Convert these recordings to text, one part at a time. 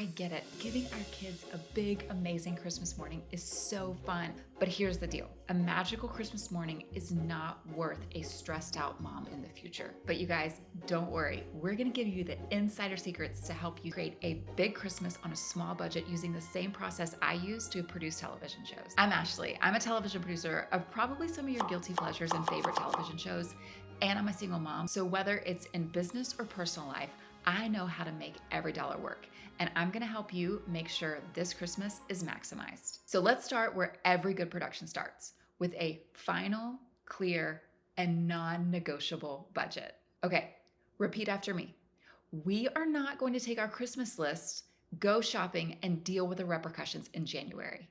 get it. Giving our kids a big, amazing Christmas morning is so fun. But here's the deal. A magical Christmas morning is not worth a stressed out mom in the future. But you guys, don't worry. We're gonna give you the insider secrets to help you create a big Christmas on a small budget using the same process I use to produce television shows. I'm Ashley. I'm a television producer of probably some of your guilty pleasures and favorite television shows. And I'm a single mom. So whether it's in business or personal life, I know how to make every dollar work, and I'm gonna help you make sure this Christmas is maximized. So let's start where every good production starts, with a final, clear, and non-negotiable budget. Okay, repeat after me. We are not going to take our Christmas list, go shopping, and deal with the repercussions in January.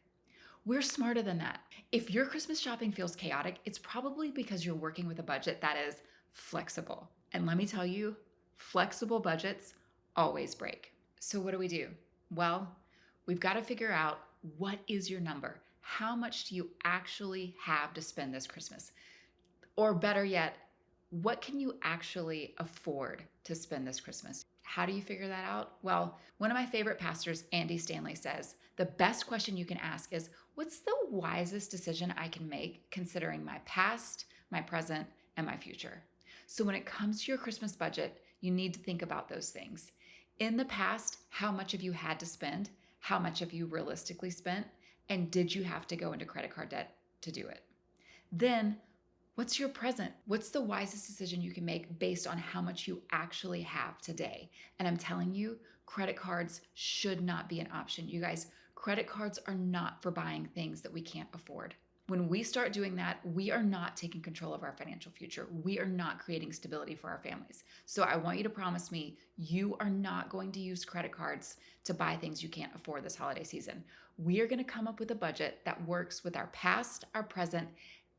We're smarter than that. If your Christmas shopping feels chaotic, it's probably because you're working with a budget that is flexible. And let me tell you, flexible budgets always break. So what do? Well, we've got to figure out, what is your number? How much do you actually have to spend this Christmas? Or better yet, what can you actually afford to spend this Christmas? How do you figure that out? Well, one of my favorite pastors, Andy Stanley, says the best question you can ask is, what's the wisest decision I can make considering my past, my present, and my future? So when it comes to your Christmas budget, you need to think about those things. In the past, how much have you had to spend? How much have you realistically spent? And did you have to go into credit card debt to do it? Then, what's your present? What's the wisest decision you can make based on how much you actually have today? And I'm telling you, credit cards should not be an option. You guys, credit cards are not for buying things that we can't afford. When we start doing that, we are not taking control of our financial future. We are not creating stability for our families. So I want you to promise me you are not going to use credit cards to buy things you can't afford this holiday season. We are going to come up with a budget that works with our past, our present,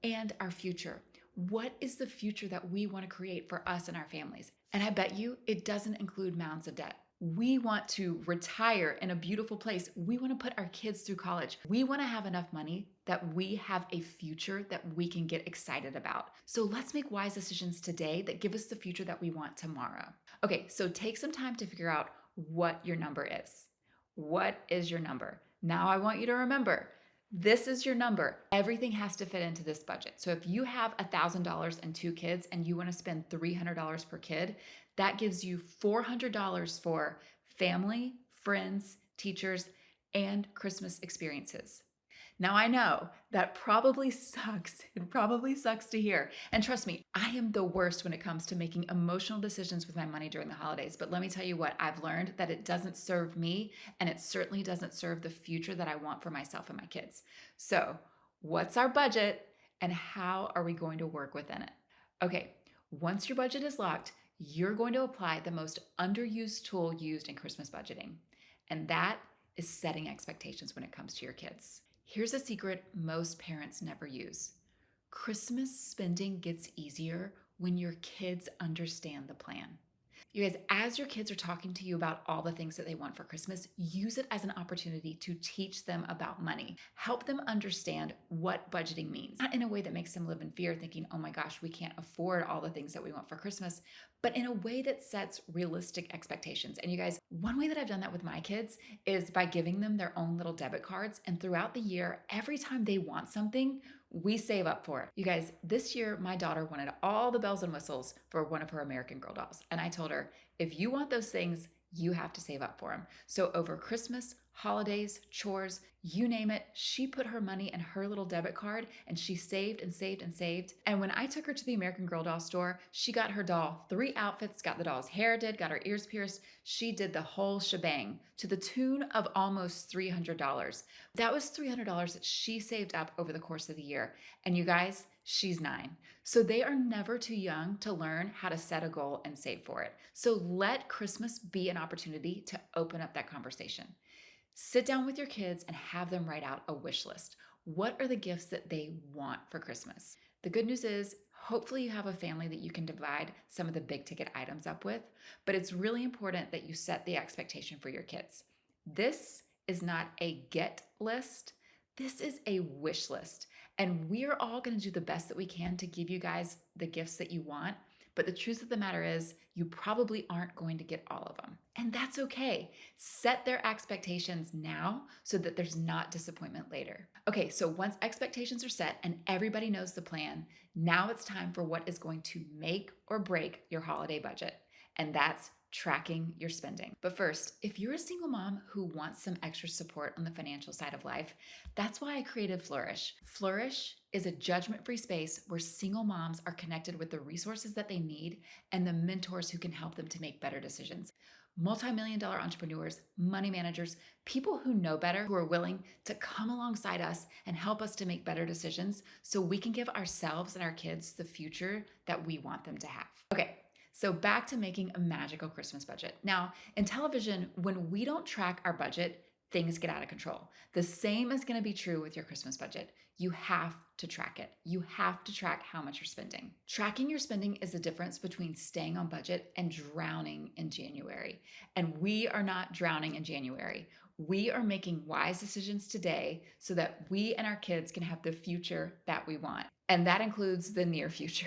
and our future. What is the future that we want to create for us and our families? And I bet you it doesn't include mounds of debt. We want to retire in a beautiful place. We want to put our kids through college. We want to have enough money that we have a future that we can get excited about. So let's make wise decisions today that give us the future that we want tomorrow. Okay, so take some time to figure out what your number is. What is your number? Now I want you to remember, this is your number. Everything has to fit into this budget. So if you have $1,000 and 2 kids and you want to spend $300 per kid, that gives you $400 for family, friends, teachers, and Christmas experiences. Now I know that probably sucks. It probably sucks to hear. And trust me, I am the worst when it comes to making emotional decisions with my money during the holidays. But let me tell you what, I've learned that it doesn't serve me, and it certainly doesn't serve the future that I want for myself and my kids. So, what's our budget and how are we going to work within it? Okay, once your budget is locked, you're going to apply the most underused tool used in Christmas budgeting, and that is setting expectations when it comes to your kids. Here's a secret most parents never use. Christmas spending gets easier when your kids understand the plan. You guys, as your kids are talking to you about all the things that they want for Christmas, use it as an opportunity to teach them about money. Help them understand what budgeting means. Not in a way that makes them live in fear, thinking, oh my gosh, we can't afford all the things that we want for Christmas, but in a way that sets realistic expectations. And you guys, one way that I've done that with my kids is by giving them their own little debit cards. And throughout the year, every time they want something, we save up for it. You guys, this year, my daughter wanted all the bells and whistles for one of her American Girl dolls. And I told her, if you want those things, you have to save up for them. So over Christmas, holidays, chores, you name it, she put her money in her little debit card and she saved and saved and saved. And when I took her to the American Girl doll store, she got her doll 3 outfits, got the doll's hair did, got her ears pierced. She did the whole shebang to the tune of almost $300. That was $300 that she saved up over the course of the year. And you guys, she's 9. So they are never too young to learn how to set a goal and save for it. So let Christmas be an opportunity to open up that conversation. Sit down with your kids and have them write out a wish list. What are the gifts that they want for Christmas? The good news is, hopefully you have a family that you can divide some of the big ticket items up with, but it's really important that you set the expectation for your kids. This is not a get list. This is a wish list. And we're all going to do the best that we can to give you guys the gifts that you want. But the truth of the matter is, you probably aren't going to get all of them. And that's okay. Set their expectations now so that there's not disappointment later. Okay, so once expectations are set and everybody knows the plan, now it's time for what is going to make or break your holiday budget. And that's tracking your spending. But first, if you're a single mom who wants some extra support on the financial side of life, that's why I created Flourish. Flourish is a judgment-free space where single moms are connected with the resources that they need and the mentors who can help them to make better decisions. Multi-million-dollar entrepreneurs, money managers, people who know better, who are willing to come alongside us and help us to make better decisions so we can give ourselves and our kids the future that we want them to have. Okay, so back to making a magical Christmas budget. Now, in television, when we don't track our budget, things get out of control. The same is going to be true with your Christmas budget. You have to track it. You have to track how much you're spending. Tracking your spending is the difference between staying on budget and drowning in January. And we are not drowning in January. We are making wise decisions today so that we and our kids can have the future that we want. And that includes the near future.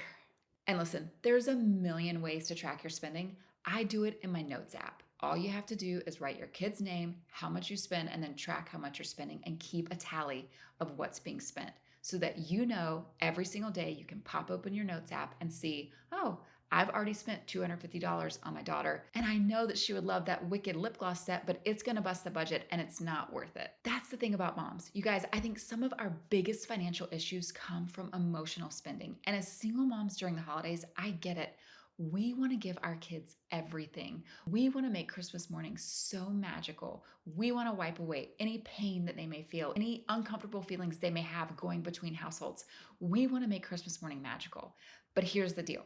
And listen, there's a million ways to track your spending. I do it in my Notes app. All you have to do is write your kid's name, how much you spend, and then track how much you're spending and keep a tally of what's being spent so that you know every single day you can pop open your Notes app and see, oh, I've already spent $250 on my daughter, and I know that she would love that wicked lip gloss set, but it's gonna bust the budget and it's not worth it. That's the thing about moms. You guys, I think some of our biggest financial issues come from emotional spending. And as single moms during the holidays, I get it. We want to give our kids everything. We want to make Christmas morning so magical. We want to wipe away any pain that they may feel, any uncomfortable feelings they may have going between households. We want to make Christmas morning magical. But here's the deal.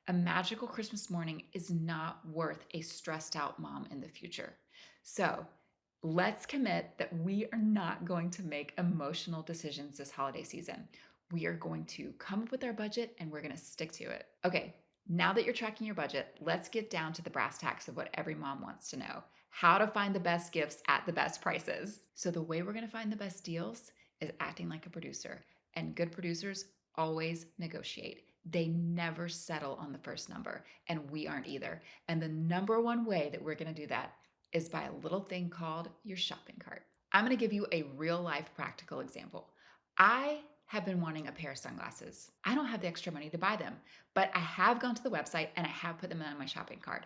A magical Christmas morning is not worth a stressed out mom in the future. So let's commit that we are not going to make emotional decisions this holiday season. We are going to come up with our budget and we're going to stick to it. Okay, now that you're tracking your budget, let's get down to the brass tacks of what every mom wants to know: how to find the best gifts at the best prices. So the way we're going to find the best deals is acting like a producer. And good producers always negotiate. They never settle on the first number, and we aren't either. And the number one way that we're going to do that is by a little thing called your shopping cart. I'm going to give you a real life practical example. I have been wanting a pair of sunglasses. I don't have the extra money to buy them, but I have gone to the website and I have put them on my shopping cart.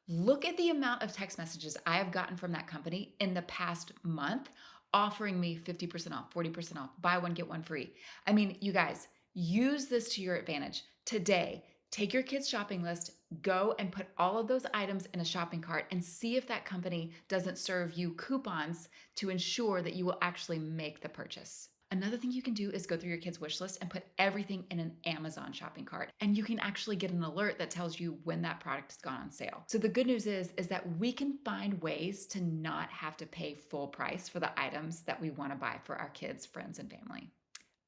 Look at the amount of text messages I have gotten from that company in the past month offering me 50% off, 40% off, buy one, get one free. I mean, you guys, use this to your advantage. Today, take your kids' shopping list, go and put all of those items in a shopping cart and see if that company doesn't serve you coupons to ensure that you will actually make the purchase. Another thing you can do is go through your kids' wish list and put everything in an Amazon shopping cart. And you can actually get an alert that tells you when that product has gone on sale. So the good news is that we can find ways to not have to pay full price for the items that we want to buy for our kids, friends, and family.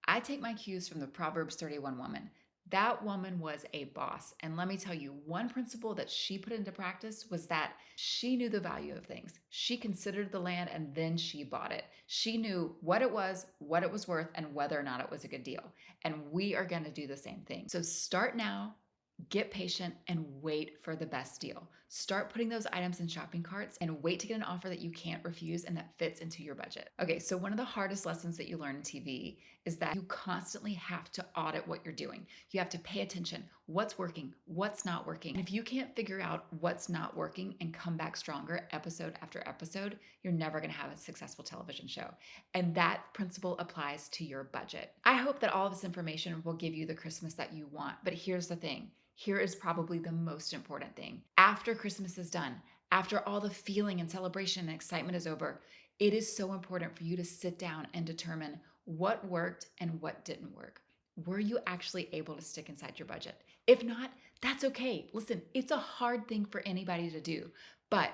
I take my cues from the Proverbs 31 woman. That woman was a boss. And let me tell you, one principle that she put into practice was that she knew the value of things. She considered the land and then she bought it. She knew what it was worth, and whether or not it was a good deal. And we are going to do the same thing. So start now. Get patient and wait for the best deal. Start putting those items in shopping carts and wait to get an offer that you can't refuse and that fits into your budget. Okay, so one of the hardest lessons that you learn in TV is that you constantly have to audit what you're doing. You have to pay attention. What's working? What's not working? And if you can't figure out what's not working and come back stronger episode after episode, you're never going to have a successful television show. And that principle applies to your budget. I hope that all of this information will give you the Christmas that you want. But here's the thing. Here is probably the most important thing. After Christmas is done, after all the feeling and celebration and excitement is over, it is so important for you to sit down and determine what worked and what didn't work. Were you actually able to stick inside your budget? If not, that's okay. Listen, it's a hard thing for anybody to do, but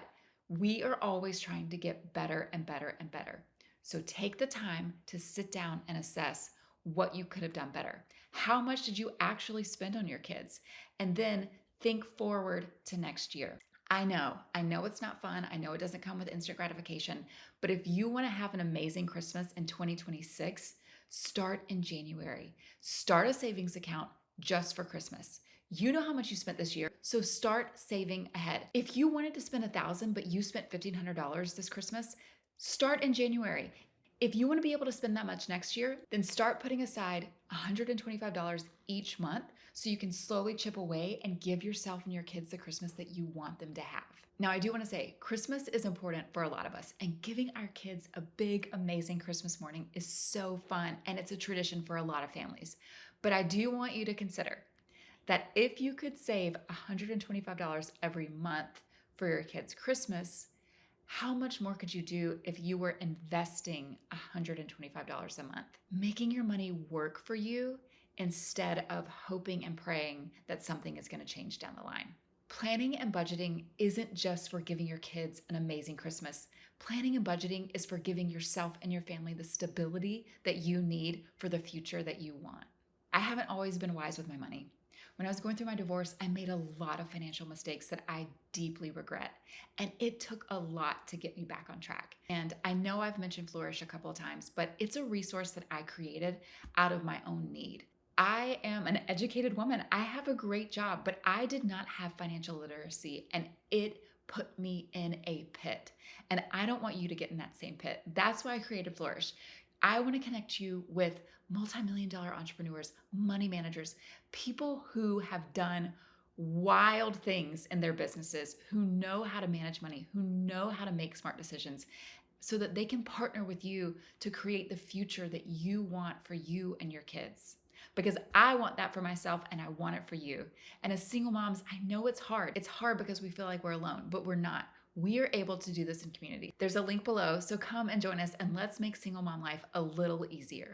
we are always trying to get better and better and better. So take the time to sit down and assess what you could have done better. How much did you actually spend on your kids? And then think forward to next year. I know it's not fun. I know it doesn't come with instant gratification, but if you want to have an amazing Christmas in 2026, start in January. Start a savings account just for Christmas. You know how much you spent this year, so start saving ahead. If you wanted to spend $1,000 but you spent $1,500 this Christmas, start in January. If you want to be able to spend that much next year, then start putting aside $125 each month so you can slowly chip away and give yourself and your kids the Christmas that you want them to have. Now, I do want to say Christmas is important for a lot of us, and giving our kids a big, amazing Christmas morning is so fun, and it's a tradition for a lot of families. But I do want you to consider that if you could save $125 every month for your kids' Christmas, how much more could you do if you were investing $125 a month? Making your money work for you instead of hoping and praying that something is going to change down the line. Planning and budgeting isn't just for giving your kids an amazing Christmas. Planning and budgeting is for giving yourself and your family the stability that you need for the future that you want. I haven't always been wise with my money. When I was going through my divorce, I made a lot of financial mistakes that I deeply regret. And it took a lot to get me back on track. And I know I've mentioned Flourish a couple of times, but it's a resource that I created out of my own need. I am an educated woman. I have a great job, but I did not have financial literacy, and it put me in a pit. And I don't want you to get in that same pit. That's why I created Flourish. I want to connect you with multi-million-dollar entrepreneurs, money managers, people who have done wild things in their businesses, who know how to manage money, who know how to make smart decisions so that they can partner with you to create the future that you want for you and your kids. Because I want that for myself and I want it for you. And as single moms, I know it's hard. It's hard because we feel like we're alone, but we're not. We are able to do this in community. There's a link below, so come and join us and let's make single mom life a little easier.